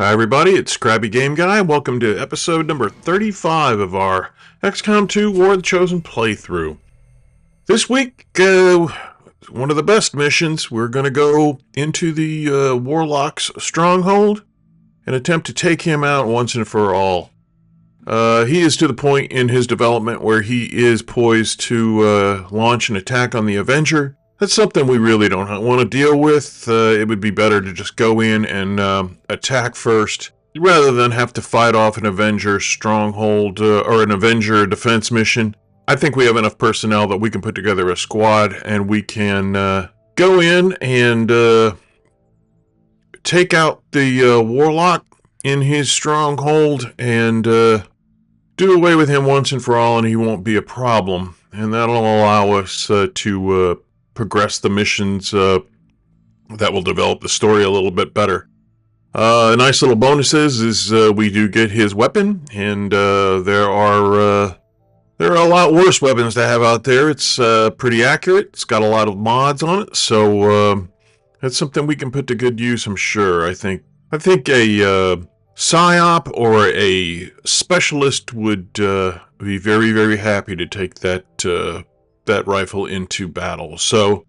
Hi everybody, it's Scrappy Game Guy. Welcome to episode number 35 of our XCOM 2 War of the Chosen playthrough. This week, one of the best missions, we're going to go into the Warlock's stronghold and attempt to take him out once and for all. He is to the point in his development where he is poised to launch an attack on the Avenger. That's something we really don't want to deal with. It would be better to just go in and attack first, rather than have to fight off an Avenger stronghold or an Avenger defense mission. I think we have enough personnel that we can put together a squad and we can go in and take out the Warlock in his stronghold and do away with him once and for all, and he won't be a problem. And that'll allow us to progress the missions that will develop the story a little bit better. Nice little bonuses is we do get his weapon, and there are a lot worse weapons to have out there. It's pretty accurate. It's got a lot of mods on it, so it's something we can put to good use, I'm sure. I think a PSYOP or a specialist would be very, very happy to take that rifle into battle. So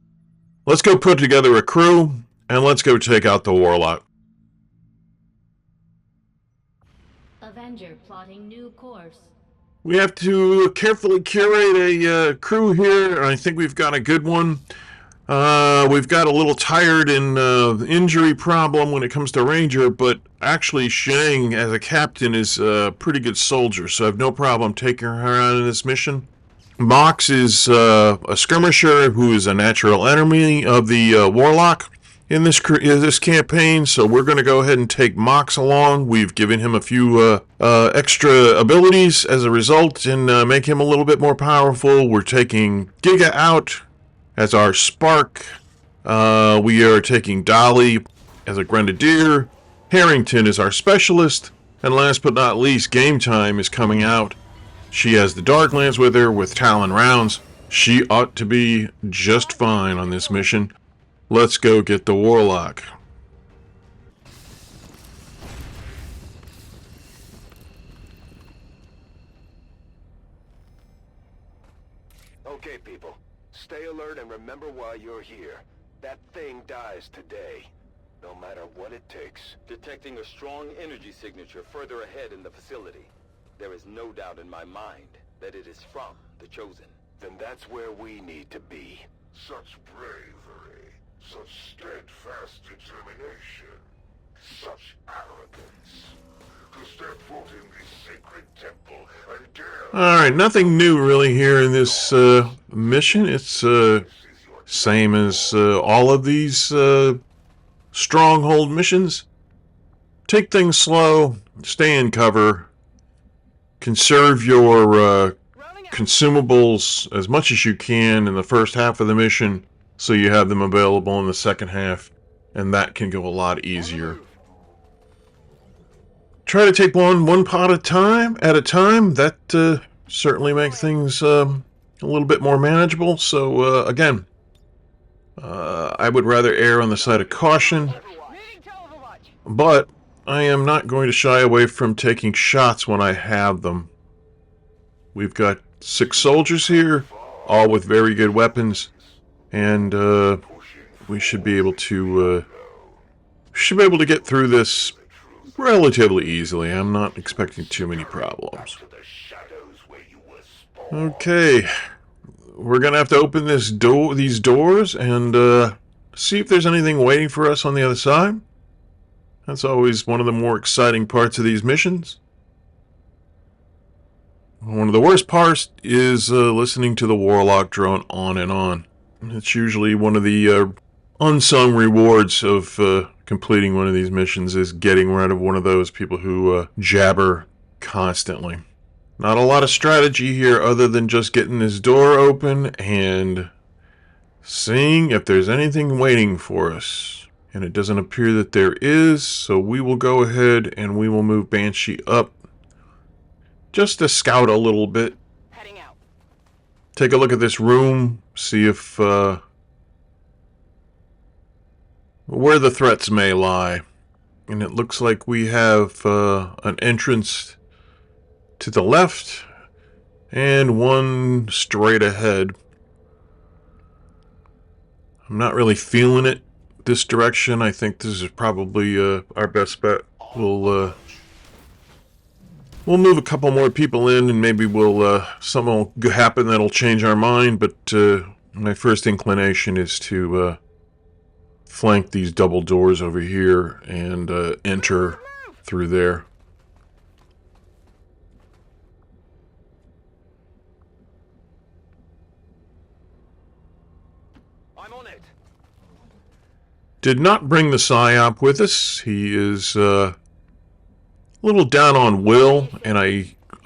let's go put together a crew and let's go take out the Warlock. Avenger plotting new course. We have to carefully curate a crew here, and I think we've got a good one. We've got a little tired and injury problem when it comes to Ranger, but actually Shang as a captain is a pretty good soldier, so I have no problem taking her out in this mission. Mox is a skirmisher who is a natural enemy of the Warlock in this campaign, so we're going to go ahead and take Mox along. We've given him a few extra abilities as a result and make him a little bit more powerful. We're taking Giga out as our Spark. We are taking Dolly as a Grenadier. Harrington is our Specialist. And last but not least, Game Time is coming out. She has the Darklands with her with Talon rounds. She ought to be just fine on this mission. Let's go get the Warlock. Okay, people. Stay alert and remember why you're here. That thing dies today. No matter what it takes. Detecting a strong energy signature further ahead in the facility. There is no doubt in my mind that it is from the Chosen. Then that's where we need to be. Such bravery, such steadfast determination, such arrogance. To step foot in this sacred temple and dare... Alright, nothing new really here in this mission. It's same as all of these stronghold missions. Take things slow, stay in cover, conserve your consumables as much as you can in the first half of the mission so you have them available in the second half, and that can go a lot easier. Try to take one pot at a time. That certainly makes things a little bit more manageable. So again, I would rather err on the side of caution, but I am not going to shy away from taking shots when I have them. We've got 6 soldiers here, all with very good weapons, and we should be able to get through this relatively easily. I'm not expecting too many problems. Okay, we're gonna have to open these doors and see if there's anything waiting for us on the other side. That's always one of the more exciting parts of these missions. One of the worst parts is listening to the Warlock drone on and on. It's usually one of the unsung rewards of completing one of these missions is getting rid of one of those people who jabber constantly. Not a lot of strategy here other than just getting this door open and seeing if there's anything waiting for us. And it doesn't appear that there is, so we will go ahead and we will move Banshee up just to scout a little bit. Heading out. Take a look at this room, see if where the threats may lie. And it looks like we have an entrance to the left and one straight ahead. I'm not really feeling it this direction. I think this is probably our best bet. We'll move a couple more people in, and maybe something will happen that'll change our mind. But my first inclination is to flank these double doors over here and enter through there. I'm on it. Did not bring the PSYOP with us. He is a little down on will, and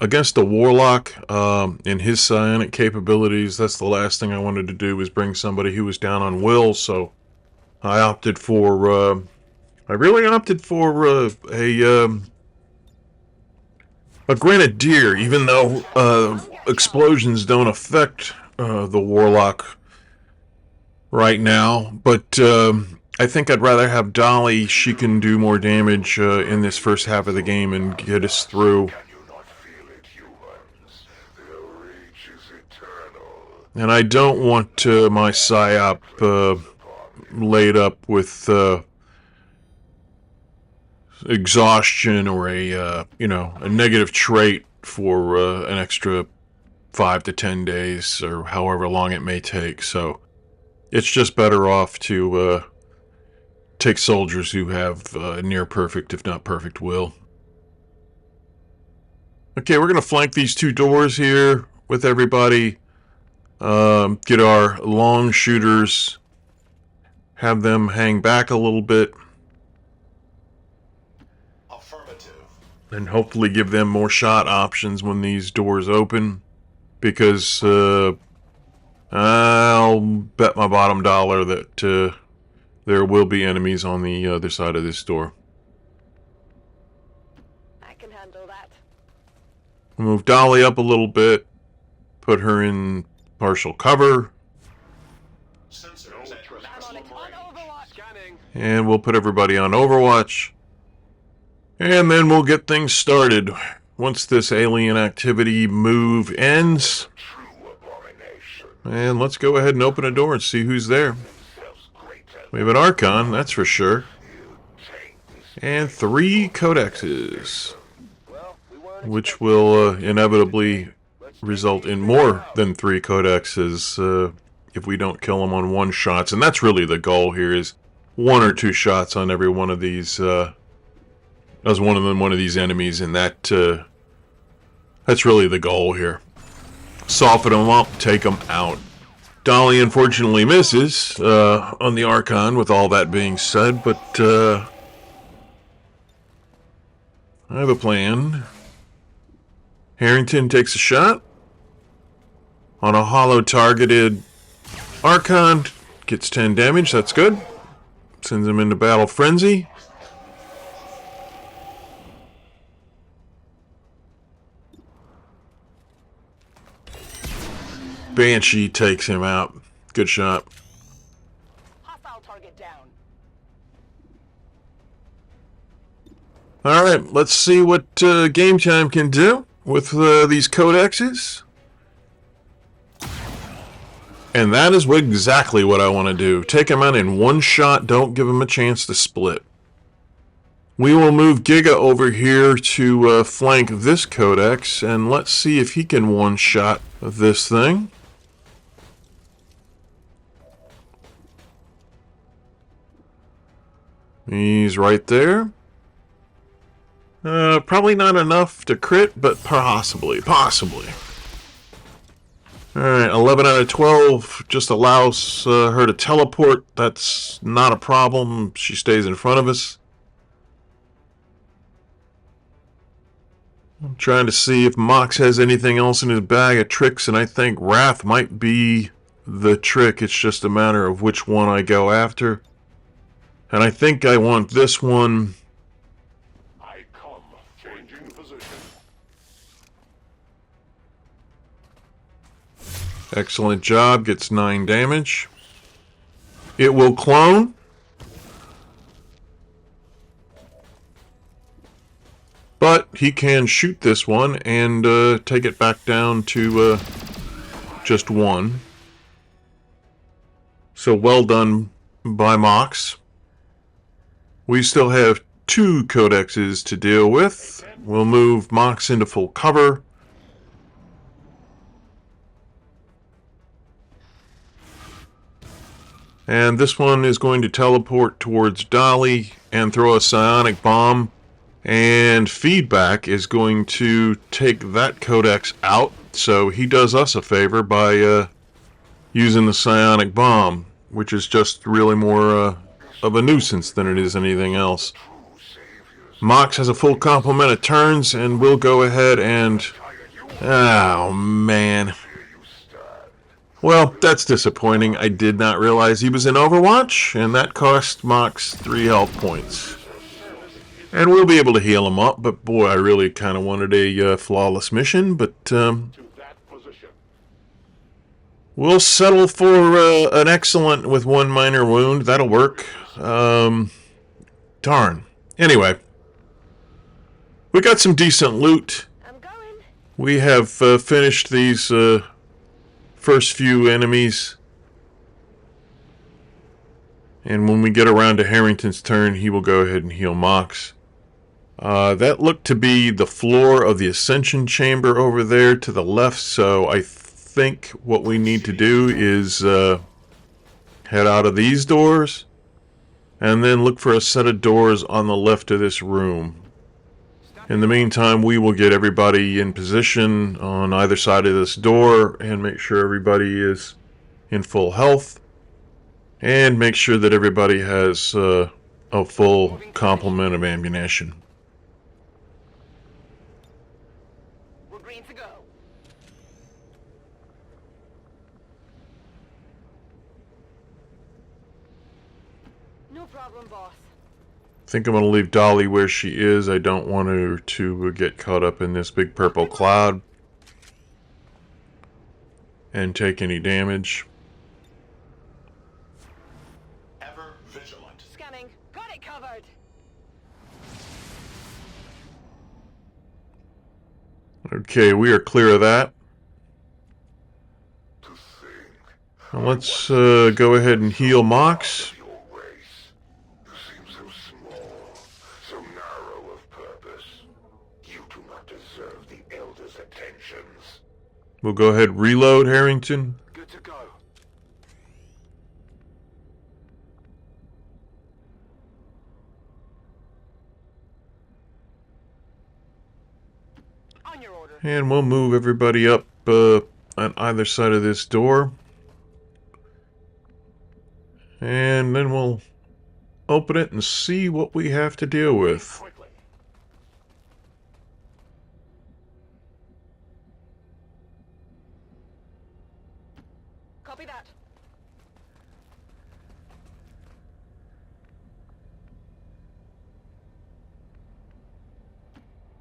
against the Warlock and his psionic capabilities, that's the last thing I wanted to do was bring somebody who was down on will, so I opted for, I really opted for a Grenadier, even though explosions don't affect the Warlock right now, but I think I'd rather have Dolly. She can do more damage in this first half of the game and get us through. Can you not feel it, humans? Their rage is eternal. And I don't want my PSYOP laid up with exhaustion or a negative trait for an extra 5 to 10 days or however long it may take. So it's just better off to take soldiers who have near perfect, if not perfect, will. Okay, we're going to flank these two doors here with everybody. Get our long shooters, have them hang back a little bit, and hopefully give them more shot options when these doors open, because I'll bet my bottom dollar that there will be enemies on the other side of this door. I can handle that. Move Dolly up a little bit, put her in partial cover, and we'll put everybody on Overwatch. And then we'll get things started. Once this alien activity move ends, and let's go ahead and open a door and see who's there. We have an Archon, that's for sure. And 3 codexes, which will inevitably result in more than 3 codexes if we don't kill them on one shots. And that's really the goal here, is 1 or 2 shots on every one of these as one of these enemies, and that's really the goal here. Soften them up, take them out. Dolly unfortunately misses on the Archon, with all that being said, but I have a plan. Harrington takes a shot on a hollow targeted Archon, gets 10 damage, that's good. Sends him into battle frenzy. Banshee takes him out. Good shot. Hostile target down. Alright, let's see what game time can do with these codexes. And that is exactly what I want to do. Take them out in one shot, don't give them a chance to split. We will move Giga over here to flank this codex, and let's see if he can one-shot this thing. He's right there. Probably not enough to crit, but possibly. Alright, 11 out of 12 just allows her to teleport. That's not a problem. She stays in front of us. I'm trying to see if Mox has anything else in his bag of tricks, and I think Wrath might be the trick. It's just a matter of which one I go after. And I think I want this one. I come, changing position. Excellent job, gets 9 damage. It will clone. But he can shoot this one and take it back down to just one. So well done by Mox. We still have 2 codexes to deal with. We'll move Mox into full cover. And this one is going to teleport towards Dolly and throw a psionic bomb. And feedback is going to take that codex out. So he does us a favor by using the psionic bomb, which is just really more of a nuisance than it is anything else. Mox has a full complement of turns, and we'll go ahead and... Oh, man. Well, that's disappointing. I did not realize he was in Overwatch, and that cost Mox 3 health points. And we'll be able to heal him up, but boy, I really kind of wanted a flawless mission, but we'll settle for an excellent with 1 minor wound. That'll work. Darn. Anyway, we got some decent loot. I'm going. We have finished these first few enemies. And when we get around to Harrington's turn, he will go ahead and heal Mox. That looked to be the floor of the Ascension Chamber over there to the left, so I think what we need to do is head out of these doors and then look for a set of doors on the left of this room. In the meantime, we will get everybody in position on either side of this door and make sure everybody is in full health and make sure that everybody has a full complement of ammunition. We're green to go. No problem, boss. I think I'm going to leave Dolly where she is. I don't want her to get caught up in this big purple cloud and take any damage. Ever vigilant. Scanning. Got it covered. Okay, we are clear of that. To think Now let's go ahead and heal Mox. of your race. You seem so small, so narrow of purpose. You do not deserve the Elder's attentions. We'll go ahead and reload Harrington. Good to go. On your order. And we'll move everybody up on either side of this door. And then we'll open it and see what we have to deal with. Quickly. Copy that.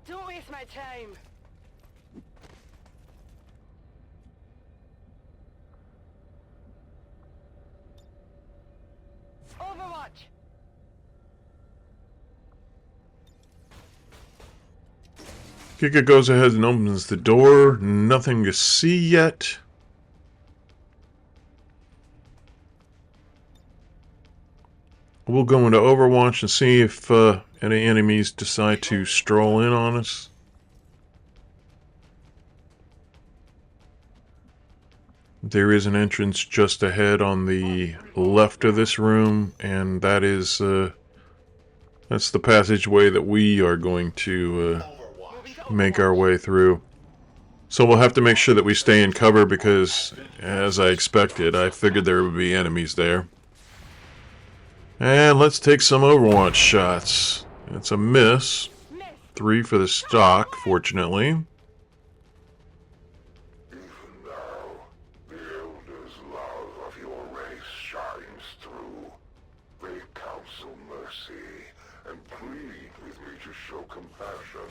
Don't waste my time. Overwatch. Giga goes ahead and opens the door. Nothing to see yet. We'll go into Overwatch and see if any enemies decide to stroll in on us. There is an entrance just ahead on the left of this room, and that is that's the passageway that we are going to make our way through. So we'll have to make sure that we stay in cover because, as I expected, I figured there would be enemies there. And let's take some Overwatch shots. It's a miss. 3 for the stock, fortunately. Even now, the Elder's love of your race shines through. They counsel mercy and plead with me to show compassion.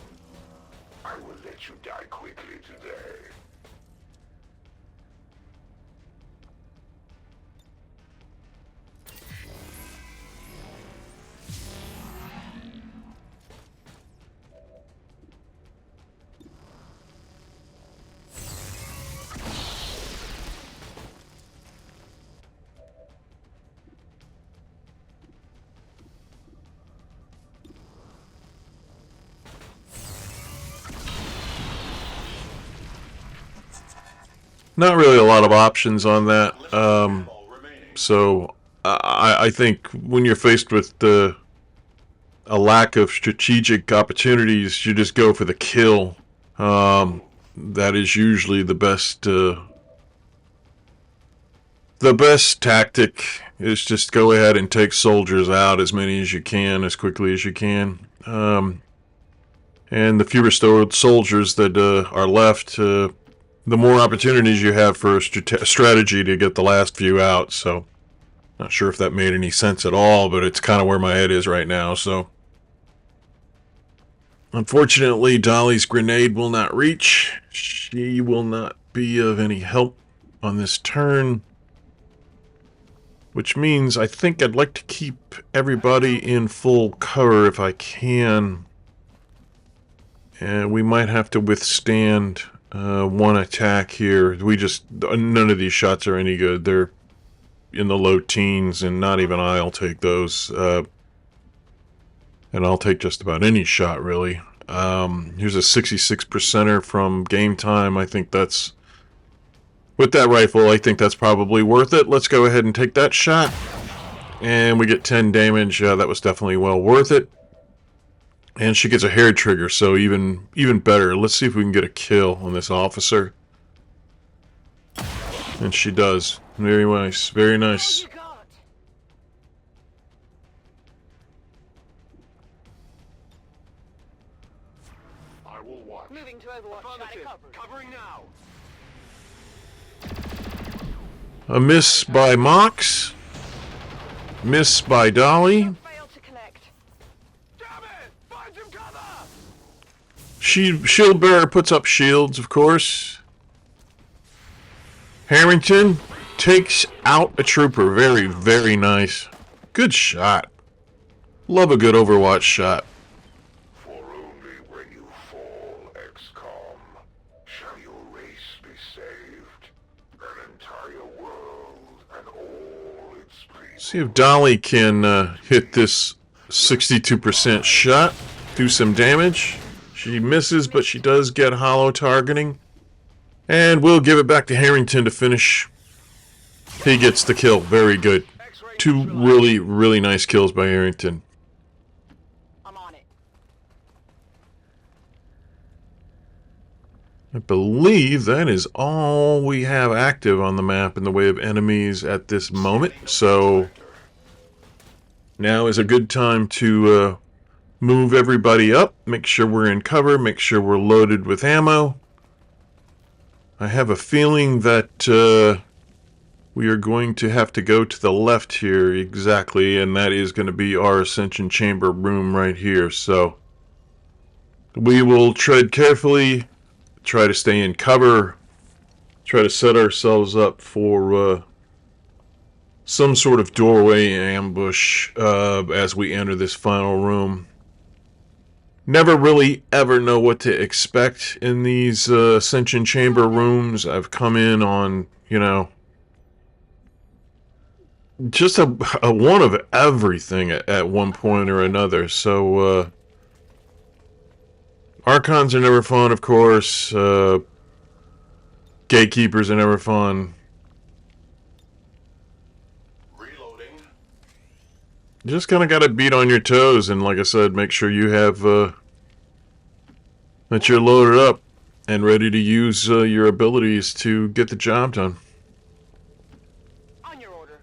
I will let you die quickly today. not really a lot of options on that. So I think when you're faced with a lack of strategic opportunities, you just go for the kill. That is usually the best tactic is just go ahead and take soldiers out, as many as you can, as quickly as you can. And the fewer soldiers that are left, the more opportunities you have for a strategy to get the last few out. So, not sure if that made any sense at all, but it's kind of where my head is right now. So, unfortunately, Dolly's grenade will not reach. She will not be of any help on this turn. Which means I think I'd like to keep everybody in full cover if I can. And we might have to withstand one attack here. None of these shots are any good. They're in the low teens, and not even I'll take those. And I'll take just about any shot, really. Here's a 66%er from Game Time. I think that's... With that rifle, I think that's probably worth it. Let's go ahead and take that shot. And we get 10 damage. That was definitely well worth it. And she gets a hair trigger, so even better. Let's see if we can get a kill on this officer. And she does. Very nice. Very nice. What you got? I will watch. Moving to Overwatch. Got it covered. Covering now. A miss by Mox. Miss by Dolly. Failed to connect. Damn it! Find some cover! Shield bearer puts up shields, of course. Harrington takes out a trooper. Very, very nice. Good shot. Love a good Overwatch shot. For only when you fall, XCOM, shall your race be saved. An entire world and all its people. See if Dolly can hit this 62% shot. Do some damage. She misses, but she does get hollow targeting. And we'll give it back to Harrington to finish. He gets the kill. Very good. Two really, really nice kills by Harrington. I'm on it. I believe that is all we have active on the map in the way of enemies at this moment. So now is a good time to move everybody up. Make sure we're in cover. Make sure we're loaded with ammo. I have a feeling that we are going to have to go to the left here exactly, and that is going to be our Ascension Chamber room right here. So we will tread carefully, try to stay in cover, try to set ourselves up for some sort of doorway ambush as we enter this final room. Never really ever know what to expect in these Ascension Chamber rooms. I've come in on, just a one of everything at one point or another. So, Archons are never fun, of course. Gatekeepers are never fun. Reloading. You just kind of got to beat on your toes, and like I said, make sure you have that you're loaded up and ready to use your abilities to get the job done. On your order.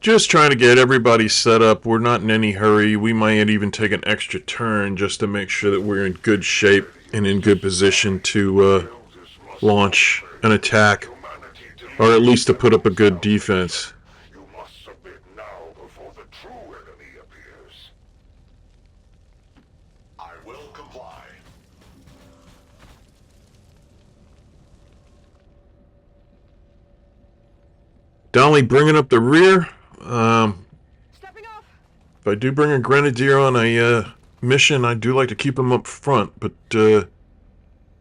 Just trying to get everybody set up. We're not in any hurry. We might even take an extra turn just to make sure that we're in good shape and in good position to launch an attack, or at least to put up a good defense. You must submit now before the true enemy appears. I will comply. Dolly bringing up the rear. Stepping off. If I do bring a grenadier on a mission, I do like to keep him up front, but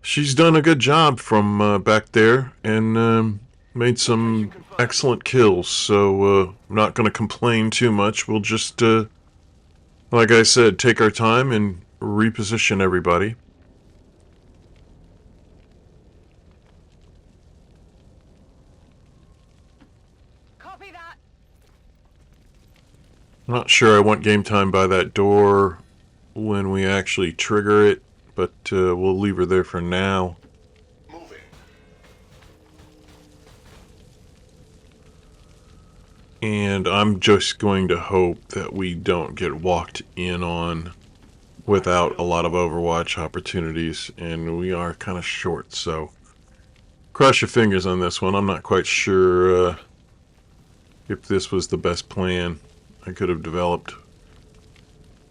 she's done a good job from back there and made some excellent kills, so I'm not going to complain too much. We'll just, like I said, take our time and reposition everybody. Not sure I want game time by that door when we actually trigger it, but we'll leave her there for now. Moving. And I'm just going to hope that we don't get walked in on without a lot of Overwatch opportunities, and we are kind of short, so cross your fingers on this one. I'm not quite sure if this was the best plan I could have developed.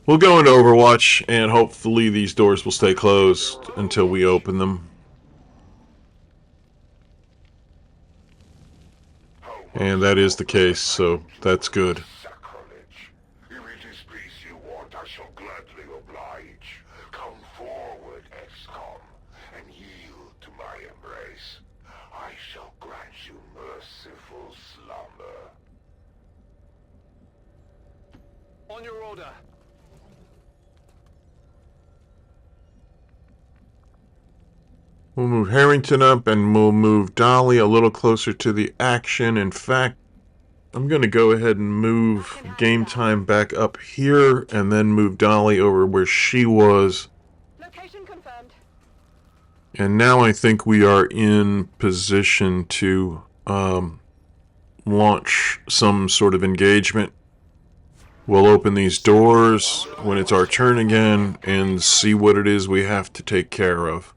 We'll go into Overwatch, and hopefully these doors will stay closed until we open them. And that is the case, so that's good. Sacrilege. If it is peace you want, I shall gladly oblige. Come forward, XCOM, and yield to my embrace. I shall grant you merciful slumber. On your order. We'll move Harrington up, and we'll move Dolly a little closer to the action. In fact, I'm going to go ahead and move game time back up here, and then move Dolly over where she was. Location confirmed. And now I think we are in position to launch some sort of engagement. We'll open these doors when it's our turn again and see what it is we have to take care of.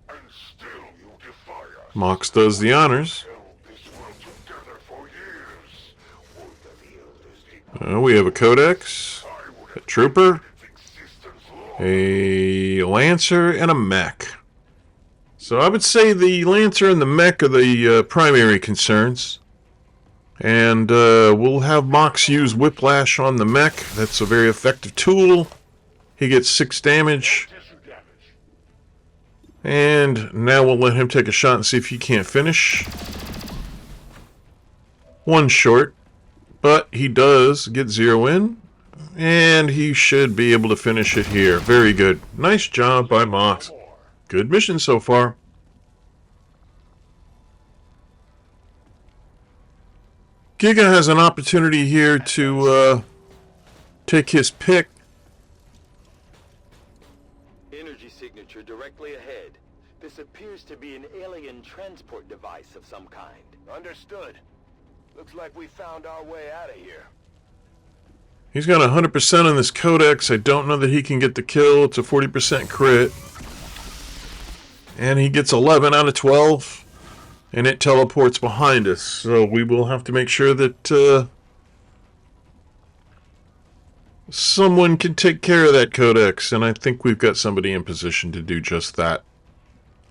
And still you defy us. Mox does the honors. Held this world together for years. Would that the elders did We have a Codex, I would a have Trooper, its existence long. a Lancer, and a Mech. So I would say the Lancer and the Mech are the primary concerns. And we'll have Mox use Whiplash on the Mech. That's a very effective tool. He gets 6 damage. And now we'll let him take a shot and see if he can't finish. 1 short. But he does get 0 in. And he should be able to finish it here. Very good. Nice job by Mox. Good mission so far. Giga has an opportunity here to take his pick. Energy signature directly ahead. This appears to be an alien transport device of some kind. Understood. Looks like we found our way out of here. He's got 100% on this Codex. I don't know that he can get the kill. It's a 40% crit. And he gets 11 out of 12. And it teleports behind us. So we will have to make sure that someone can take care of that Codex. And I think we've got somebody in position to do just that.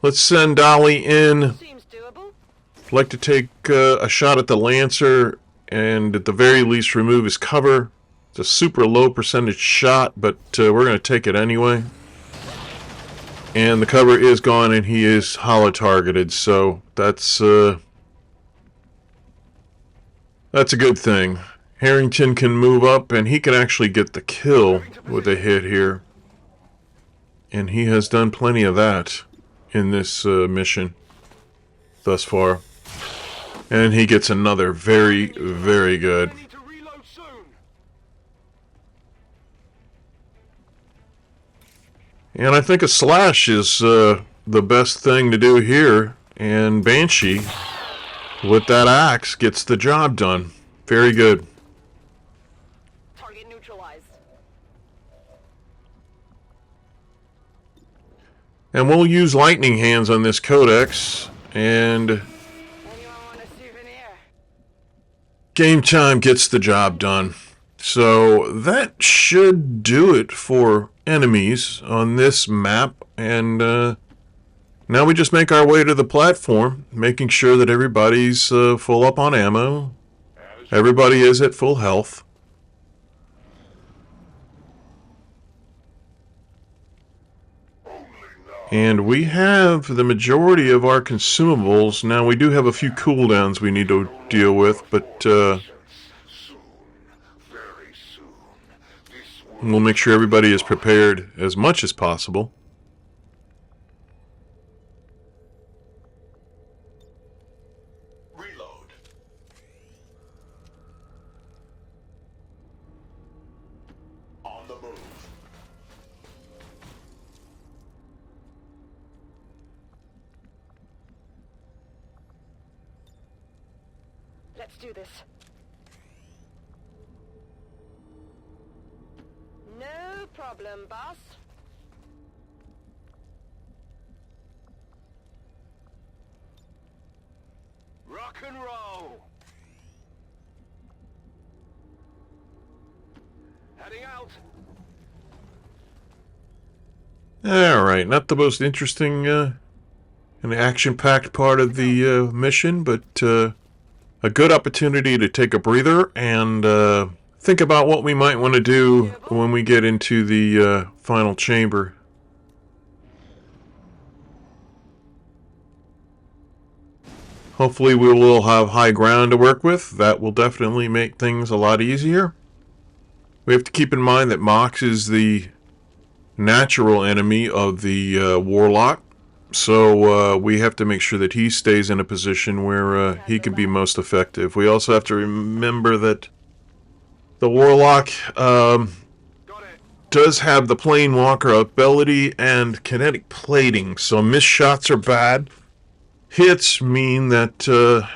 Let's send Dolly in. Seems doable. I'd like to take a shot at the Lancer. And at the very least remove his cover. It's a super low percentage shot. But we're going to take it anyway. And the cover is gone, and he is holo-targeted, so that's a good thing. Harrington can move up, and he can actually get the kill with a hit here. And he has done plenty of that in this mission thus far. And he gets another very, very good. I need to reload soon. And I think a slash is the best thing to do here. And Banshee, with that axe, gets the job done. Very good. Target neutralized. And we'll use lightning hands on this Codex. And Anyone want a souvenir? game time gets the job done. So that should do it for enemies on this map. And now we just make our way to the platform, making sure that everybody's full up on ammo. Everybody is at full health. And we have the majority of our consumables. Now we do have a few cooldowns we need to deal with, but Soon, very soon, this world we'll make sure everybody is prepared as much as possible. reload. Let's do this. No problem, boss. Rock and roll! Heading out! Alright, not the most interesting and action-packed part of the mission, but a good opportunity to take a breather and think about what we might want to do when we get into the final chamber. Hopefully we will have high ground to work with. That will definitely make things a lot easier. We have to keep in mind that Mox is the natural enemy of the Warlock. So we have to make sure that he stays in a position where he can be most effective. We also have to remember that the Warlock does have the Plane Walker ability and kinetic plating, so missed shots are bad. Hits mean that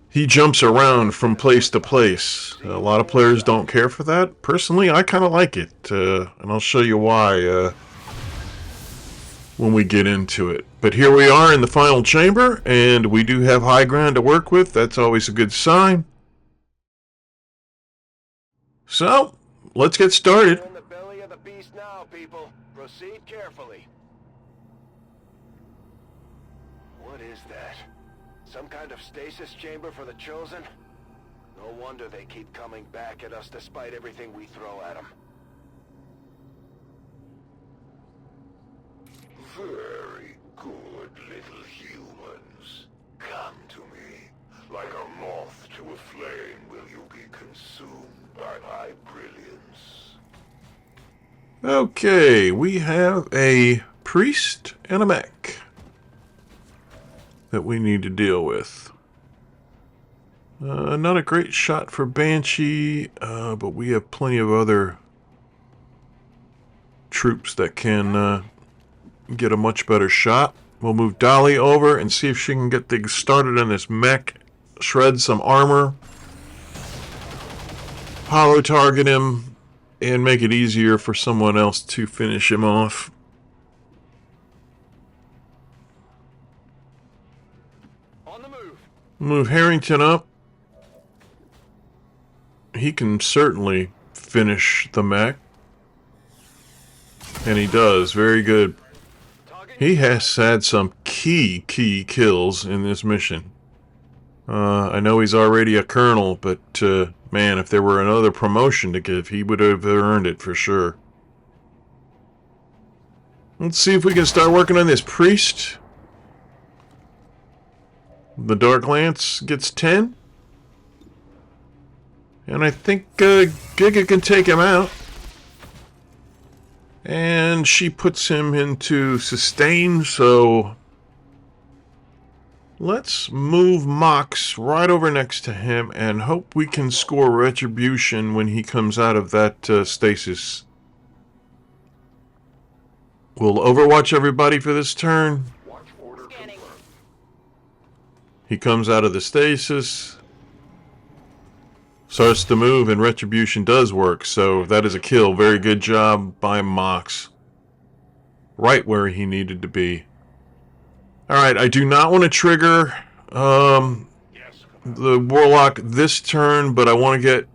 he jumps around from place to place. A lot of players don't care for that. Personally, I kind of like it, and I'll show you why when we get into it. But here we are in the final chamber, and we do have high ground to work with. That's always a good sign. So, let's get started. We're in the belly of the beast now, people. Proceed carefully. What is that? Some kind of stasis chamber for the Chosen? No wonder they keep coming back at us despite everything we throw at them. Very good, little humans. Come to me. Like a moth to a flame will you be consumed by my brilliance. Okay, we have a priest and a mech that we need to deal with. Not a great shot for Banshee, but we have plenty of other troops that can get a much better shot. We'll move Dolly over and see if she can get things started on this mech, shred some armor, hollow target him, and make it easier for someone else to finish him off. On the move. Move Harrington up. He can certainly finish the mech. And he does. Very good. He has had some key kills in this mission. I know he's already a colonel, but man, if there were another promotion to give, he would have earned it for sure. Let's see if we can start working on this priest. The Dark Lance gets 10. And I think Giga can take him out. And she puts him into sustain, so let's move Mox right over next to him and hope we can score retribution when he comes out of that stasis. We'll overwatch everybody for this turn. Watch order Scanning. confirmed. He comes out of the stasis, starts to move, and retribution does work, so that is a kill. Very good job by Mox. Right where he needed to be. Alright, I do not want to trigger the Warlock this turn, but I want to get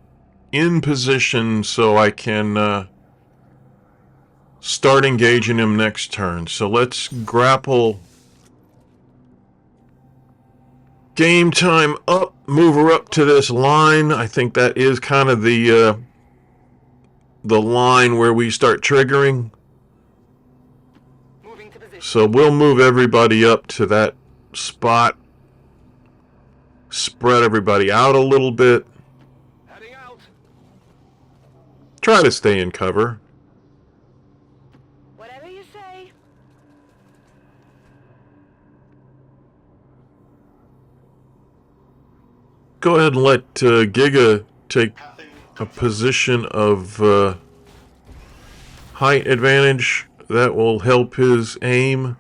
in position so I can start engaging him next turn. So let's grapple game time up, move her up to this line. I think that is kind of the line where we start triggering. Moving to position. So we'll move everybody up to that spot. Spread everybody out a little bit. Heading out. Try to stay in cover. Whatever you say. Go ahead and let Giga take a position of height advantage. That will help his aim.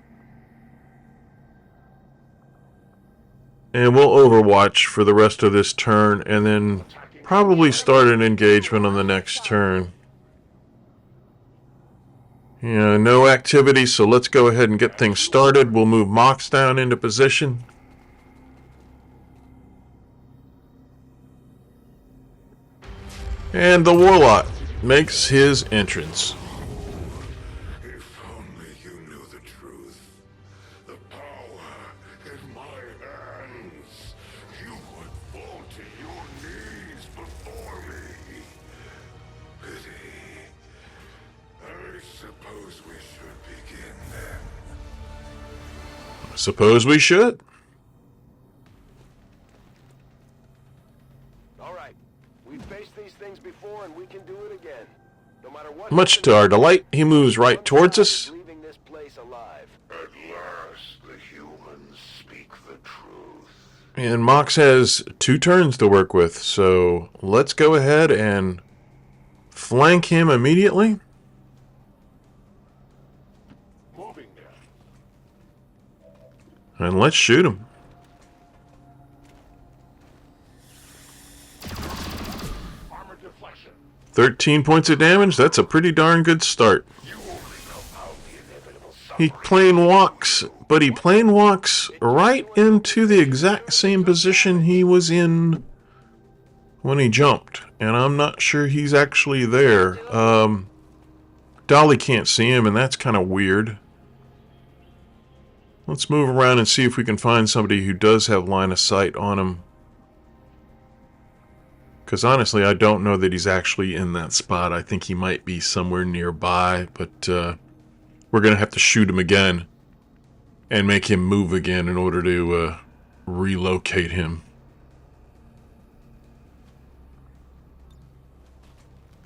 And we'll overwatch for the rest of this turn, and then probably start an engagement on the next turn. Yeah, no activity, so let's go ahead and get things started. We'll move Mox down into position. And the Warlock makes his entrance. If only you knew the truth. The power in my hands. You would fall to your knees before me. Pity. I suppose we should begin then. Suppose we should. All right. We've faced these things before, and we can do it again. No matter what. Much to our delight, he moves right towards us. Leaving this place alive. At last, the humans speak the truth. And Mox has 2 turns to work with, so let's go ahead and flank him immediately. Moving now. And let's shoot him. Armor deflection. 13 points of damage, that's a pretty darn good start. You only know how the inevitable He plane walks, but he plane walks right into the exact same position he was in when he jumped. And I'm not sure he's actually there. Dolly can't see him, and that's kind of weird. Let's move around and see if we can find somebody who does have line of sight on him. Because honestly, I don't know that he's actually in that spot. I think he might be somewhere nearby, but we're going to have to shoot him again and make him move again in order to relocate him.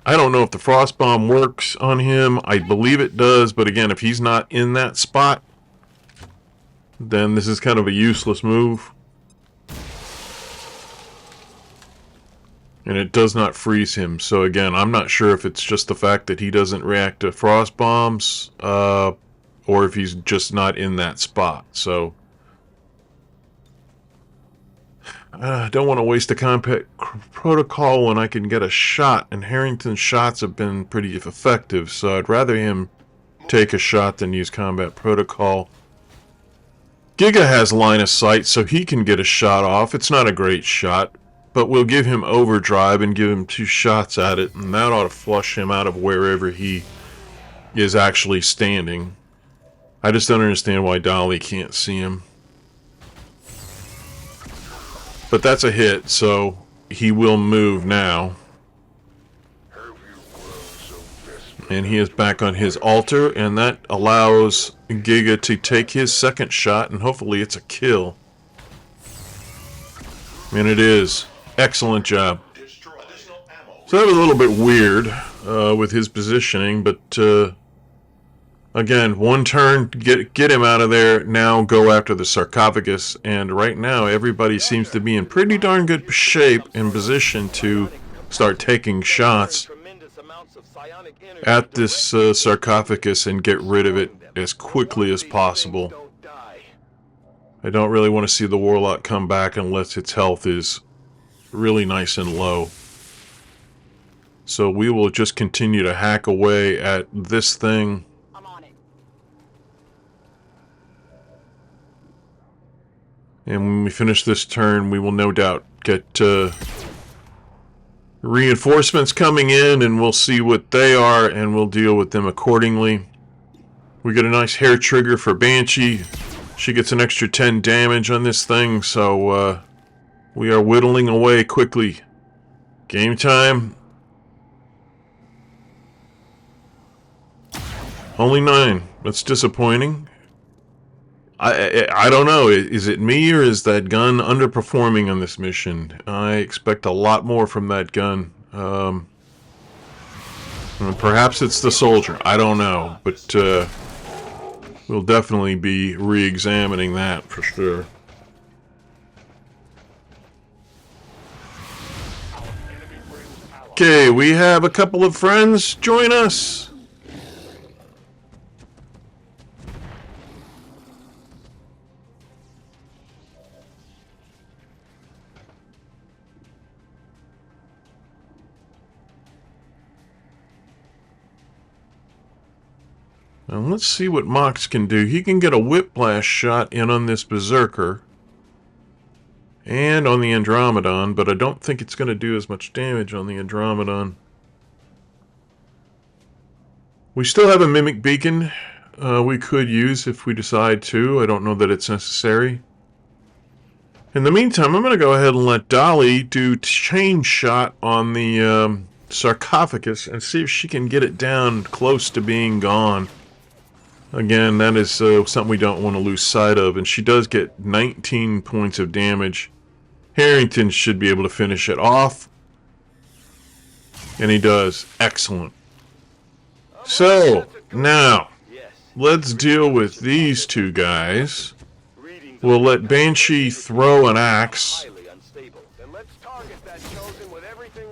I don't know if the frost bomb works on him. I believe it does, but again, if he's not in that spot, then this is kind of a useless move. And it does not freeze him. So again, I'm not sure if it's just the fact that he doesn't react to frost bombs, or if he's just not in that spot. So I don't want to waste a combat protocol when I can get a shot, and Harrington's shots have been pretty effective, so I'd rather him take a shot than use combat protocol. Giga has line of sight, so he can get a shot off. It's not a great shot, but we'll give him overdrive and give him 2 shots at it, and that ought to flush him out of wherever he is actually standing. I just don't understand why Dolly can't see him. But that's a hit, so he will move now. And he is back on his altar, and that allows Giga to take his second shot, and hopefully it's a kill. And it is. Excellent job. So that was a little bit weird with his positioning, but again, 1 turn, get him out of there. Now go after the sarcophagus, and right now everybody seems to be in pretty darn good shape and position to start taking shots at this sarcophagus and get rid of it as quickly as possible. I don't really want to see the Warlock come back unless its health is really nice and low. So we will just continue to hack away at this thing. I'm on it. And when we finish this turn, we will no doubt get reinforcements coming in, and we'll see what they are, and we'll deal with them accordingly. We get a nice hair trigger for Banshee. She gets an extra 10 damage on this thing, so we are whittling away quickly. Game time. Only 9. That's disappointing. I don't know. Is it me, or is that gun underperforming on this mission? I expect a lot more from that gun. Perhaps it's the soldier. I don't know. But we'll definitely be re-examining that for sure. Okay, we have a couple of friends join us. Now let's see what Mox can do. He can get a whiplash shot in on this Berserker and on the Andromedon, but I don't think it's going to do as much damage on the Andromedon. We still have a Mimic Beacon we could use if we decide to. I don't know that it's necessary. In the meantime, I'm going to go ahead and let Dolly do chain shot on the sarcophagus and see if she can get it down close to being gone. Again, that is something we don't want to lose sight of, and she does get 19 points of damage. Harrington should be able to finish it off, and he does. Excellent. So, now, let's deal with these two guys. We'll let Banshee throw an axe.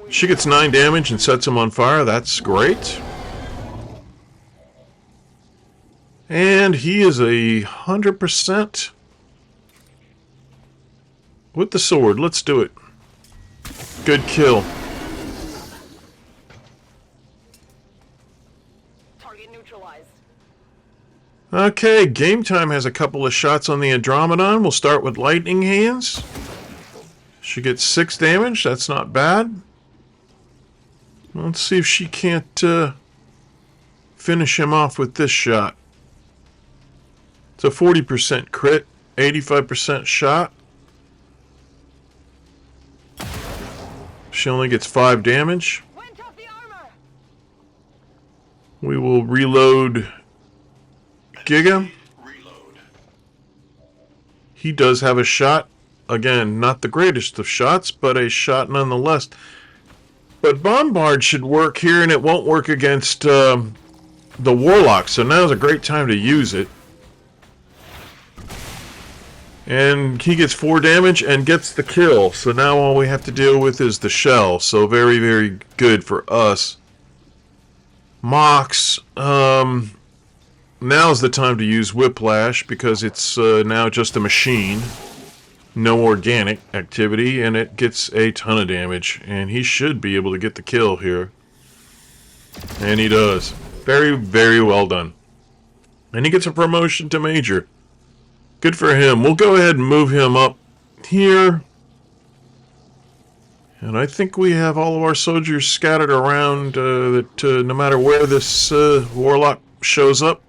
She gets 9 damage and sets him on fire. That's great. And he is 100% with the sword. Let's do it. Good kill. Target neutralized. Okay, Game Time has a couple of shots on the Andromedon. We'll start with Lightning Hands. She gets 6 damage. That's not bad. Let's see if she can't finish him off with this shot. It's a 40% crit, 85% shot. She only gets 5 damage. Went off the armor. We will reload Giga. He does have a shot. Again, not the greatest of shots, but a shot nonetheless. But Bombard should work here, and it won't work against the Warlock, so now's a great time to use it. And he gets 4 damage and gets the kill, so now all we have to deal with is the shell, so very, very good for us. Mox, now's the time to use Whiplash, because it's now just a machine. No organic activity, and it gets a ton of damage, and he should be able to get the kill here. And he does. Very, very well done. And he gets a promotion to Major. Good for him. We'll go ahead and move him up here. And I think we have all of our soldiers scattered around that no matter where this Warlock shows up,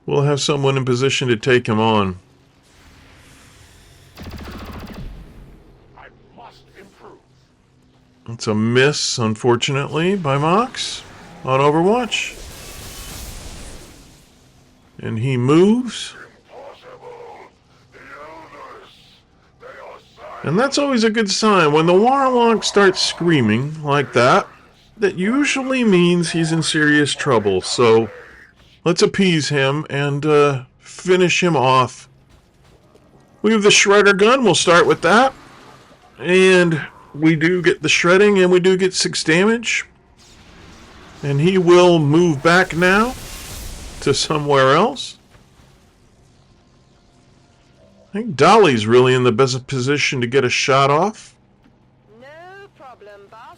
we'll have someone in position to take him on. It's a miss, unfortunately, by Mox on Overwatch. And he moves. And that's always a good sign. When the Warlock starts screaming like that, that usually means he's in serious trouble. So let's appease him and finish him off. We have the Shredder gun. We'll start with that. And we do get the shredding, and we do get 6 damage. And he will move back now to somewhere else. I think Dolly's really in the best position to get a shot off. No problem, boss.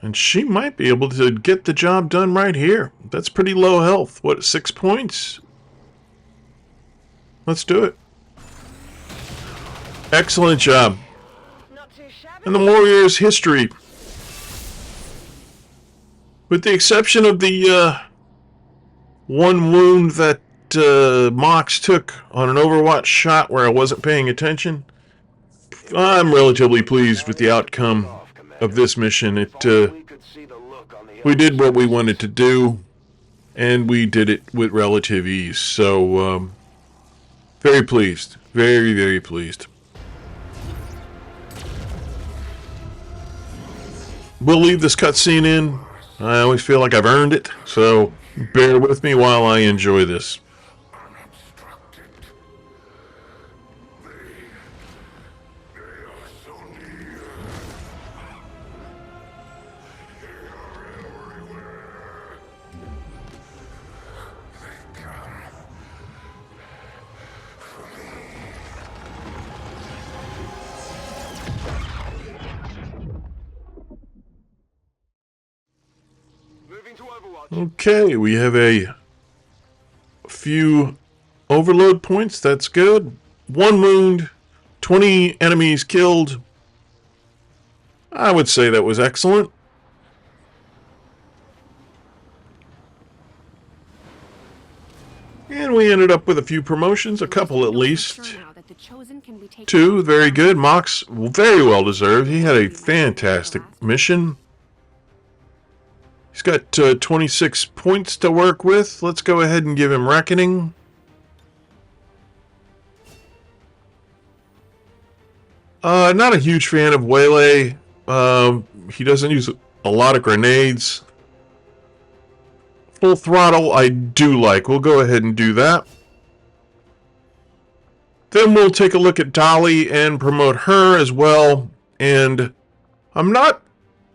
And she might be able to get the job done right here. That's pretty low health. What, 6 points? Let's do it. Excellent job. And the Warriors' history. With the exception of the one wound that Mox took on an Overwatch shot where I wasn't paying attention, I'm relatively pleased with the outcome of this mission. We did what we wanted to do, and we did it with relative ease. So, very pleased. Very, very pleased. We'll leave this cutscene in. I always feel like I've earned it, so bear with me while I enjoy this. Okay, we have a few overload points. That's good. 1 wound, 20 enemies killed. I would say that was excellent. And we ended up with a few promotions, a couple at least. 2, very good. Mox, very well deserved. He had a fantastic mission. He's got 26 points to work with. Let's go ahead and give him Reckoning. Not a huge fan of Waylay. He doesn't use a lot of grenades. Full Throttle I do like. We'll go ahead and do that. Then we'll take a look at Dolly and promote her as well. And I'm not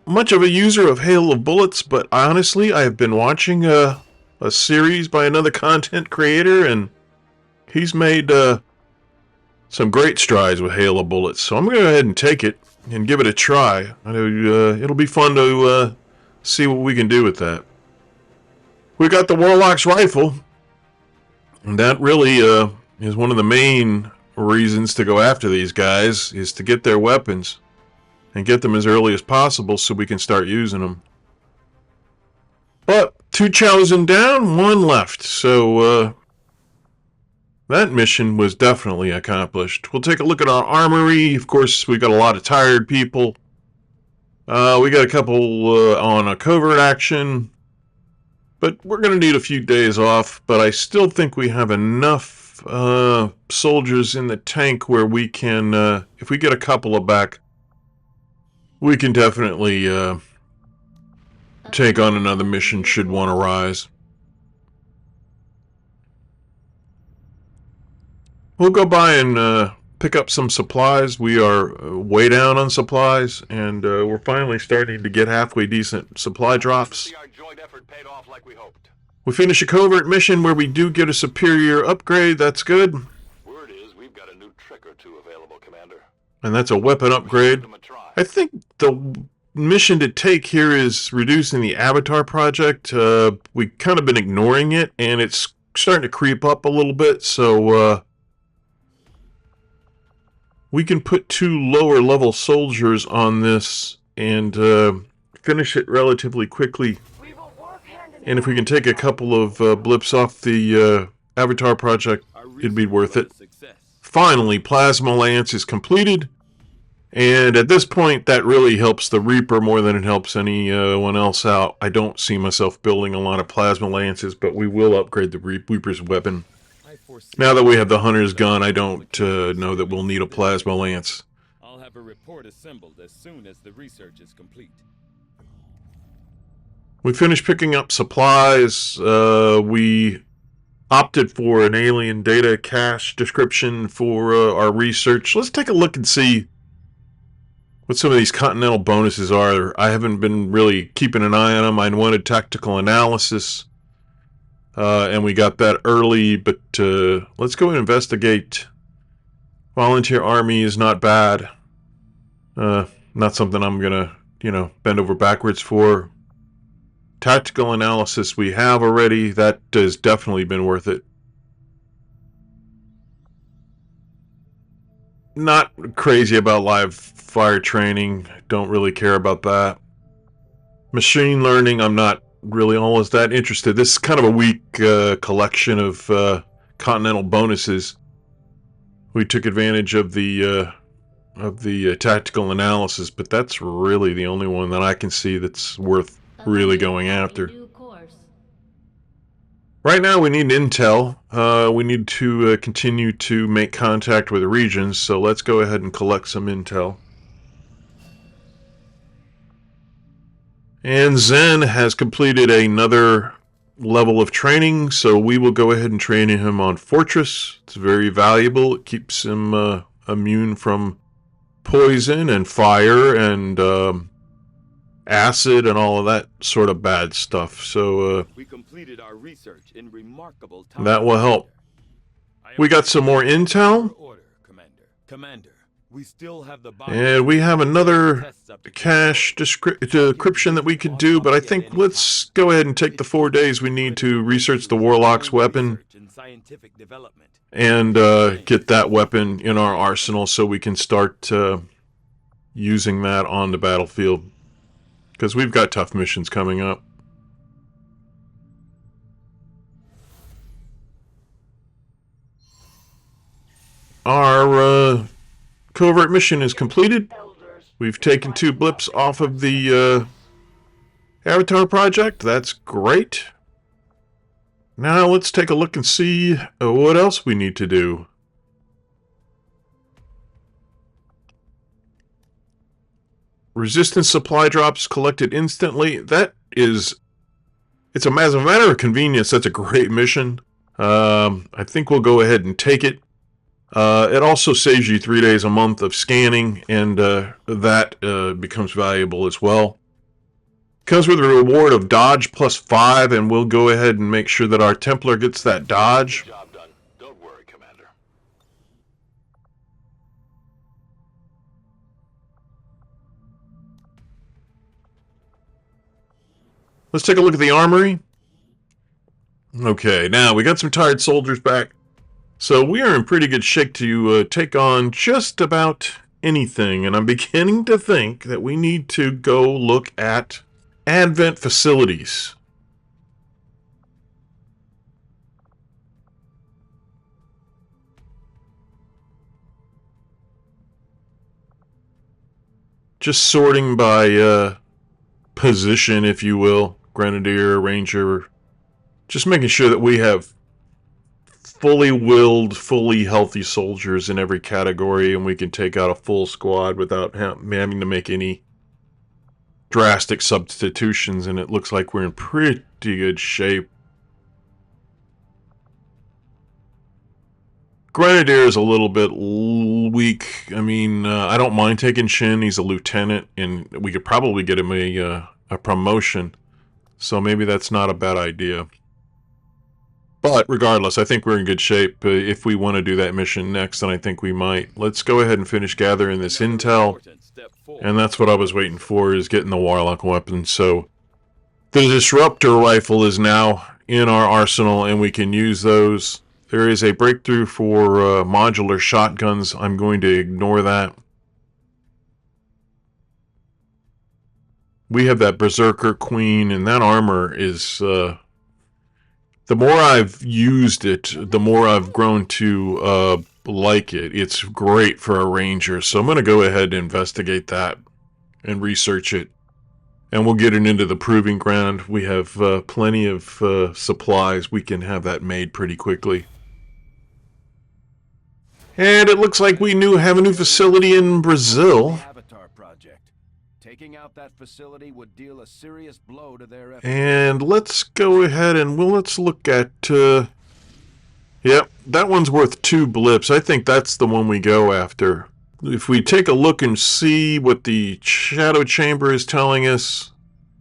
much of a user of Hail of Bullets, but honestly, I have been watching a series by another content creator, and he's made some great strides with Hail of Bullets. So I'm going to go ahead and take it and give it a try. I know it'll be fun to see what we can do with that. We got the Warlock's rifle, and that really is one of the main reasons to go after these guys, is to get their weapons and get them as early as possible so we can start using them. But 2 chosen down, 1 left, so that mission was definitely accomplished. We'll take a look at our armory. Of course, we got a lot of tired people. We got a couple on a covert action. But we're going to need a few days off, but I still think we have enough soldiers in the tank where we can, if we get a couple of back, we can definitely take on another mission should one arise. We'll go by and pick up some supplies. We are way down on supplies, and we're finally starting to get halfway decent supply drops. We finish a covert mission where we do get a superior upgrade. That's good. Word is we've got a new trick or two available, Commander. And that's a weapon upgrade. I think the mission to take here is reducing the Avatar project. We've kind of been ignoring it, and it's starting to creep up a little bit, so we can put 2 lower level soldiers on this and finish it relatively quickly. And if we can take a couple of blips off the Avatar project, it'd be worth it. Finally, Plasma Lance is completed. And at this point, that really helps the Reaper more than it helps anyone else out. I don't see myself building a lot of Plasma Lances, but we will upgrade the Reaper's weapon. Now that we have the Hunter's gun, I don't know that we'll need a Plasma Lance. I'll have a report assembled as soon as the research is complete. We finished picking up supplies. We opted for an alien data cache description for our research. Let's take a look and see what some of these continental bonuses are. I haven't been really keeping an eye on them. I wanted tactical analysis, and we got that early, but let's go and investigate. Volunteer army is not bad. Not something I'm gonna, bend over backwards for. Tactical analysis we have already. That has definitely been worth it. Not crazy about live fire training. Don't really care about that. Machine learning, I'm not really almost that interested. This is kind of a weak collection of continental bonuses. We took advantage of the tactical analysis, but that's really the only one that I can see that's worth really going after. Right now we need intel. We need to continue to make contact with the regions, so let's go ahead and collect some intel. And Zen has completed another level of training, so we will go ahead and train him on Fortress. It's very valuable. It keeps him immune from poison and fire and acid and all of that sort of bad stuff. So we completed our research in remarkable time. That will help. We got some more intel. Order, Commander. Commander, We still have the And we have another cache decryption that we could do, but I think let's go ahead and take the 4 days we need to research the Warlock's weapon and get that weapon in our arsenal so we can start using that on the battlefield. Because we've got tough missions coming up. Our covert mission is completed. We've taken 2 blips off of the Avatar project. That's great. Now let's take a look and see what else we need to do. Resistance supply drops collected instantly. That is, it's a matter of convenience. That's a great mission. I think we'll go ahead and take it. It also saves you 3 days a month of scanning, and that becomes valuable as well. Comes with a reward of dodge +5, and we'll go ahead and make sure that our Templar gets that dodge. Job done. Don't worry, Commander. Let's take a look at the armory. Okay, now we got some tired soldiers back. So we are in pretty good shape to take on just about anything. And I'm beginning to think that we need to go look at Advent facilities. Just sorting by position, if you will. Grenadier, Ranger. Just making sure that we have fully willed, fully healthy soldiers in every category, and we can take out a full squad without having to make any drastic substitutions, and it looks like we're in pretty good shape. Grenadier is a little bit weak. I mean, I don't mind taking Shin. He's a lieutenant, and we could probably get him a promotion, so maybe that's not a bad idea. But regardless, I think we're in good shape. If we want to do that mission next, and I think we might. Let's go ahead and finish gathering this intel. And that's what I was waiting for, is getting the Warlock weapon. So the Disruptor rifle is now in our arsenal, and we can use those. There is a breakthrough for modular shotguns. I'm going to ignore that. We have that Berserker Queen, and that armor is... the more I've used it, the more I've grown to like it. It's great for a Ranger, so I'm going to go ahead and investigate that and research it. And we'll get it into the proving ground. We have plenty of supplies. We can have that made pretty quickly. And it looks like we have a new facility in Brazil. Avatar project. Taking out that facility would deal a serious blow to their efforts. And let's go ahead and let's look at... Yep, that one's worth 2 blips. I think that's the one we go after. If we take a look and see what the Shadow Chamber is telling us,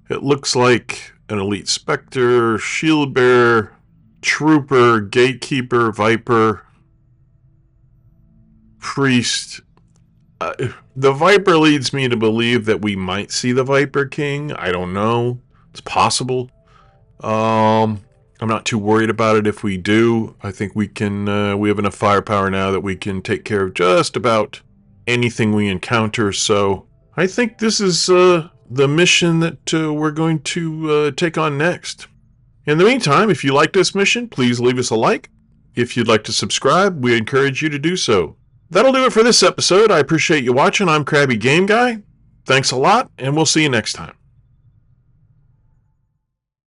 it looks like an Elite Spectre, Shield Bearer, Trooper, Gatekeeper, Viper, Priest. The Viper leads me to believe that we might see the Viper King. I don't know. It's possible. I'm not too worried about it if we do. I think we can, we have enough firepower now that we can take care of just about anything we encounter. So I think this is the mission that we're going to take on next. In the meantime, if you like this mission, please leave us a like. If you'd like to subscribe, we encourage you to do so. That'll do it for this episode. I appreciate you watching. I'm Krabby Game Guy. Thanks a lot, and we'll see you next time.